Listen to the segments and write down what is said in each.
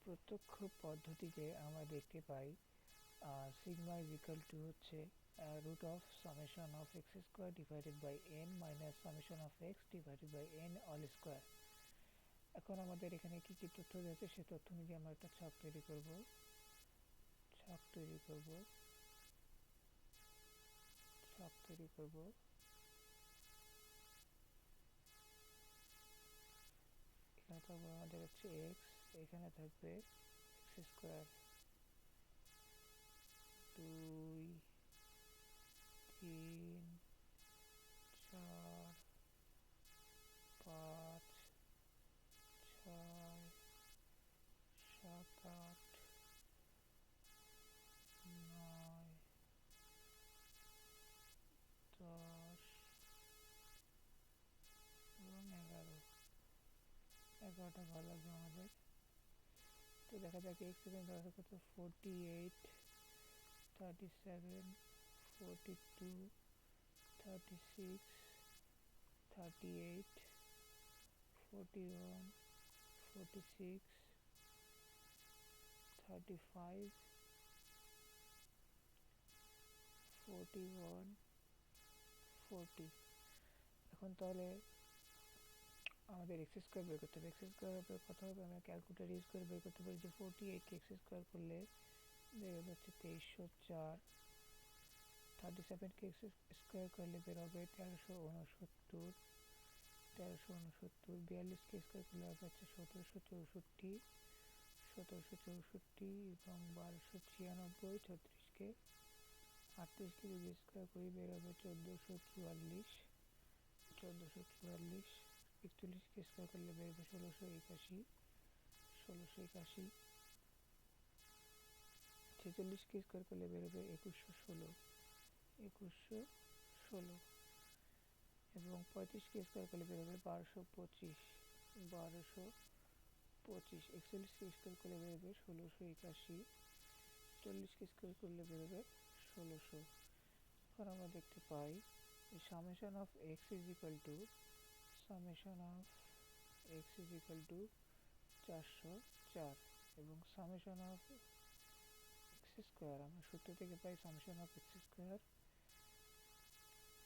প্রত্যক্ষ পদ্ধতিতে আমরা দেখতে পাই সিগমা ইজ ইকুয়াল টু হচ্ছে root of summation of x square divided by N minus summation of x divided by N all square. এখন আমাদের এখানে কি কি তথ্য রয়েছে সে তথ্য অনুযায়ী আমরা একটা ছক তৈরি করব। এখানে থাকবে আমাদের হচ্ছে এক্স, এখানে থাকবে এক্স স্কোয়ার, 2 3 4 5 6 7 8 9 10 এবং 11টা ঘর লাগবে আমাদের। তো দেখা যাক এক্স এখানে ধরা কত 48 37 42 36 38 41 46 35 41 40। এখন তাহলে আমাদের এক্স স্কোয়ার বের করতে হবে। এক্স স্কোয়ার কত হবে আমরা ক্যালকুলেটর ইউজ করে বের করতে পারি যে 48কে এক্স স্কোয়ার করলে বের হবে হচ্ছে 2304, 37কে এক্স স্কোয়ার করলে বের হবে 1369, 42কে স্কোয়ার করলে হবে হচ্ছে 1764, এবং 1296, 36কে 38কে যদি স্কোয়ার করি বের হবে 1444, 41কে স্কোয়ার করলে বের হবে 1681, 46কে স্কোয়ার করলে বের হবে 2116, এবং 35কে স্কোয়ার করলে বের হবে 1225, 41কে স্কোয়ার করলে বের হবে 1681, 40কে স্কোয়ার করলে বের হবে 1600। এখন আমরা দেখতে পাই summation of x is equal to 404 এবং সামেশন অফ এক্স স্কোয়ার আমরা সূত্র থেকে পাই summation of x square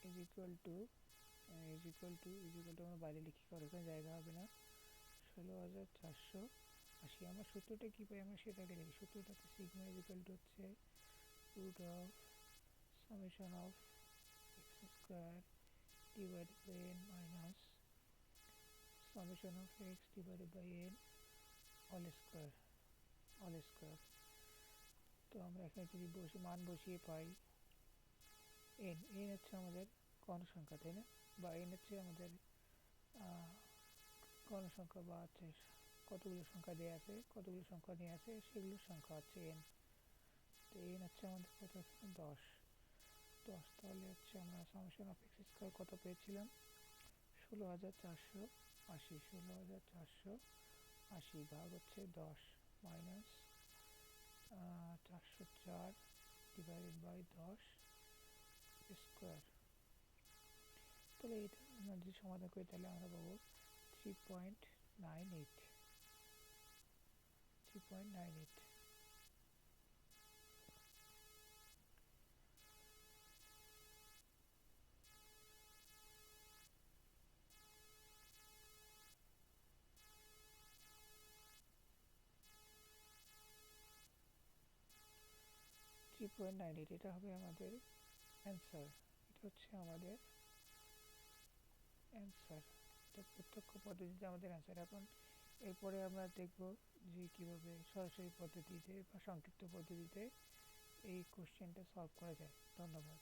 is equal to আমরা বাইরে লিখি, কারণ এখানে জায়গা হবে না, 16480। আমরা সূত্রটা কী পাই আমরা সেটাকে লিখি। সূত্রটাতে সিগমা ইজ ইকুয়াল টু হচ্ছে root of summation of x square divided by N minus summation of x divided by N all square. তো আমরা এখানে যদি মান বসিয়ে পাই এন হচ্ছে আমাদের গণসংখ্যা, তাই না, বা এন হচ্ছে আমাদের গণসংখ্যা, বা হচ্ছে কতগুলো সংখ্যা দেওয়া আছে, কতগুলো সংখ্যা নিয়ে আছে সেগুলোর সংখ্যা হচ্ছে এন। তো এন হচ্ছে আমাদের কত, 10। তাহলে হচ্ছে আমরা সামেশন অফ এক্স স্কোয়ার কত পেয়েছিলাম, 16480 ভাগ হচ্ছে 10 মাইনাস 404 ডিভাইডেড বাই 10 স্কোয়ার। তাহলে এটা আমরা যদি সমাধান করি তাহলে আমরা পাবো 3.98। 3.98 এটা হবে আমাদের অ্যান্সার। এটা হচ্ছে আমাদের অ্যান্সার, এটা প্রত্যক্ষ পদ্ধতিতে আমাদের অ্যান্সার। এখন এরপরে আমরা দেখব যে কীভাবে সরাসরি পদ্ধতিতে বা সংক্ষিপ্ত পদ্ধতিতে এই কোশ্চেনটা সলভ করা যায়। ধন্যবাদ।